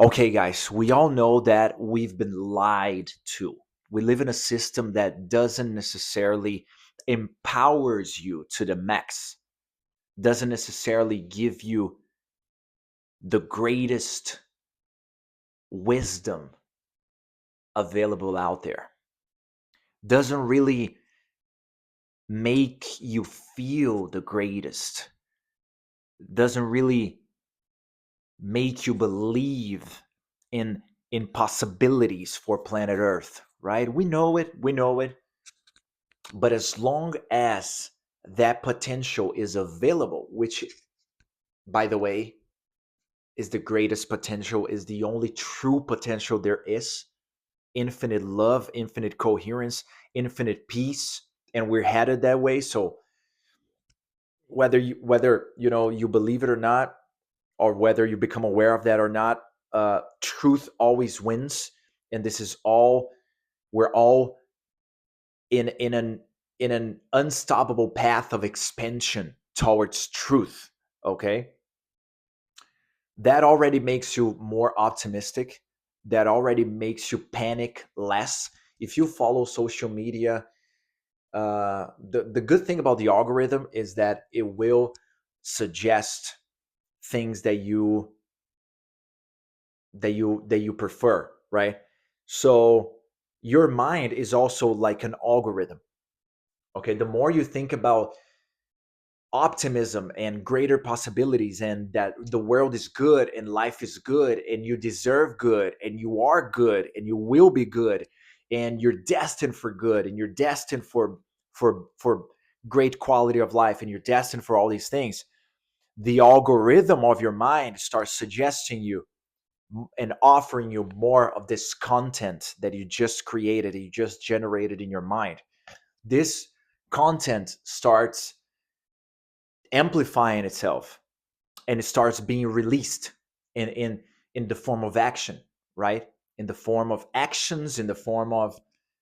Okay, guys, we all know that we've been lied to. We live in a system that doesn't necessarily empowers you to the max, doesn't necessarily give you the greatest wisdom available out there, doesn't really make you feel the greatest, doesn't really make you believe in in possibilities for planet Earth, right? We know it, but as long as that potential is available, which, by the way, is the greatest potential, is the only true potential there is, infinite love, infinite coherence, infinite peace, and we're headed that way. So whether you believe it or not, or whether you become aware of that or not, truth always wins, and this is all we're all in an unstoppable path of expansion towards truth. Okay, that already makes you more optimistic. That already makes you panic less. If you follow social media, the good thing about the algorithm is that it will suggest things that you prefer, right? So your mind is also like an algorithm. Okay, the more you think about optimism and greater possibilities, and that the world is good and life is good and you deserve good and you are good and you will be good and you're destined for good and you're destined for great quality of life and you're destined for all these things, the algorithm of your mind starts suggesting you and offering you more of this content that you just created, that you just generated in your mind. This content starts amplifying itself, and it starts being released in the form of action, right? In the form of actions, in the form of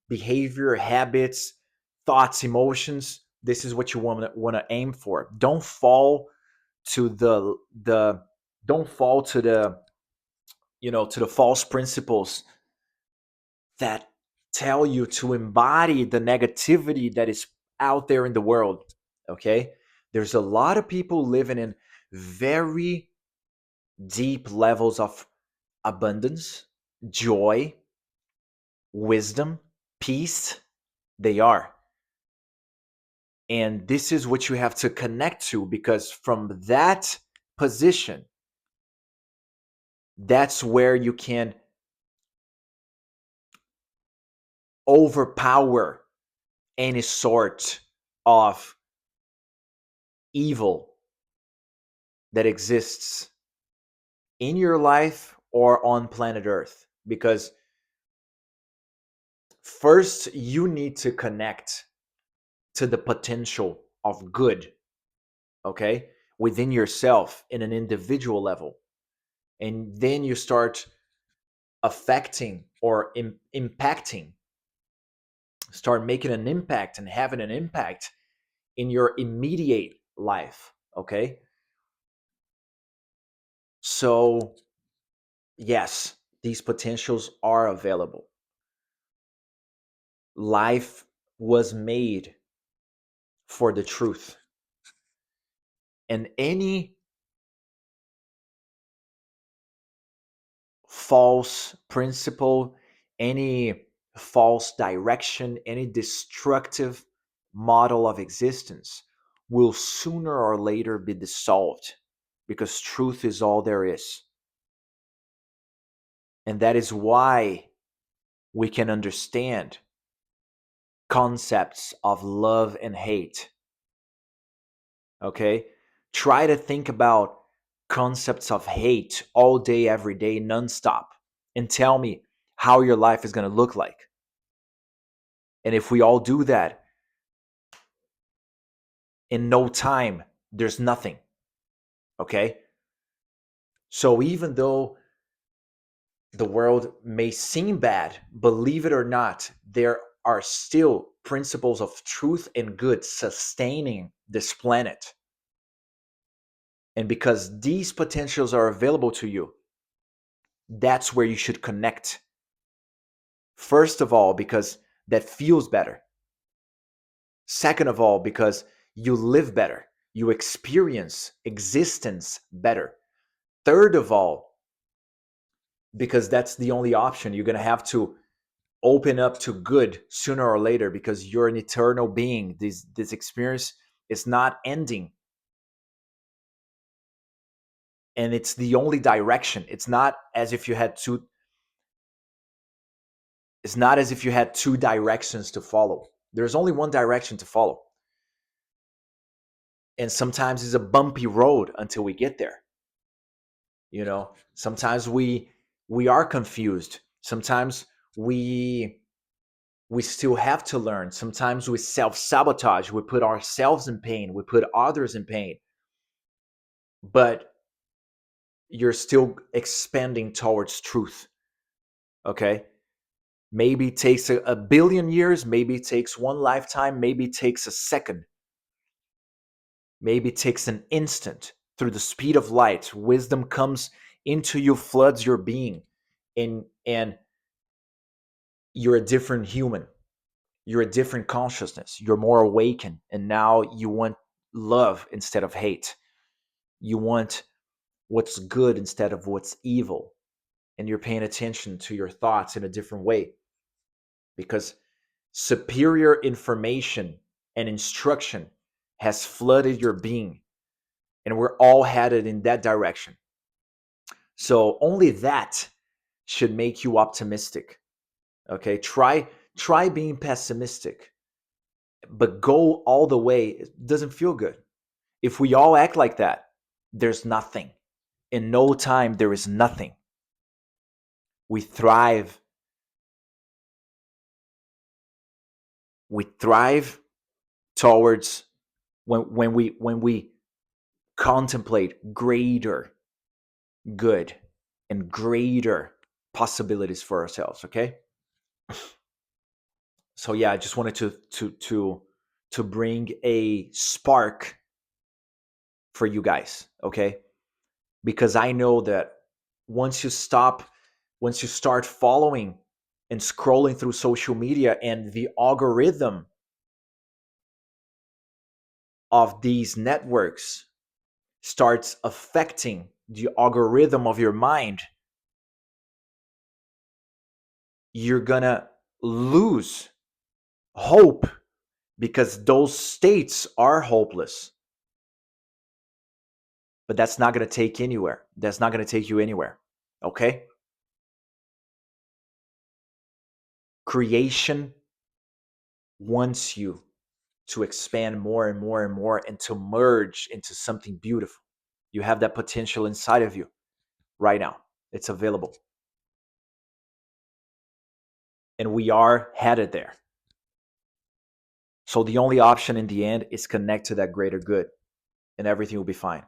behavior, habits, thoughts, emotions. This is what you want to aim for. Don't fall to the don't fall to the false principles that tell you to embody the negativity that is out there in the world. Okay, there's a lot of people living in very deep levels of abundance, joy, wisdom, peace. They are. And this is what you have to connect to, because from that position, that's where you can overpower any sort of evil that exists in your life or on planet Earth. Because first, you need to connect to the potential of good, okay, within yourself in an individual level. And then you start affecting or impacting, start making an impact and having an impact in your immediate life, okay? So, yes, these potentials are available. Life was made for the truth. And any false principle, any false direction, any destructive model of existence will sooner or later be dissolved, because truth is all there is. And that is why we can understand concepts of love and hate. Okay? Try to think about concepts of hate all day, every day, nonstop, and tell me how your life is going to look like. And if we all do that, in no time, there's nothing. Okay? So even though the world may seem bad, believe it or not, there are still principles of truth and good sustaining this planet. And because these potentials are available to you, That's where you should connect. First of all, because that feels better. Second of all, because you live better, you experience existence better. Third of all, because that's the only option. You're going to have to open up to good sooner or later because you're an eternal being. This experience is not ending. And it's the only direction. It's not as if you had two directions to follow. There's only one direction to follow. And sometimes it's a bumpy road until we get there. Sometimes we are confused. Sometimes we still have to learn. Sometimes we self-sabotage. We put ourselves in pain. We put others in pain. But you're still expanding towards truth. Okay? Maybe it takes a billion years. Maybe it takes one lifetime. Maybe it takes a second. Maybe it takes an instant. Through the speed of light, wisdom comes into you, floods your being, and you're a different human. You're a different consciousness. You're more awakened, and now you want love instead of hate. You want what's good instead of what's evil, and you're paying attention to your thoughts in a different way because superior information and instruction has flooded your being, and we're all headed in that direction. So only that should make you optimistic. Okay, try being pessimistic, but go all the way. It doesn't feel good. If we all act like that, there's nothing. In no time, there is nothing. We thrive. We thrive towards when we contemplate greater good and greater possibilities for ourselves. Okay. So yeah, I just wanted to bring a spark for you guys. Okay. Because I know that once you start following and scrolling through social media and the algorithm of these networks starts affecting the algorithm of your mind, you're gonna lose hope because those states are hopeless. But that's not gonna take anywhere. That's not gonna take you anywhere. Okay? Creation wants you to expand more and more and more and to merge into something beautiful. You have that potential inside of you right now. It's available. And we are headed there. So the only option in the end is connect to that greater good, and everything will be fine.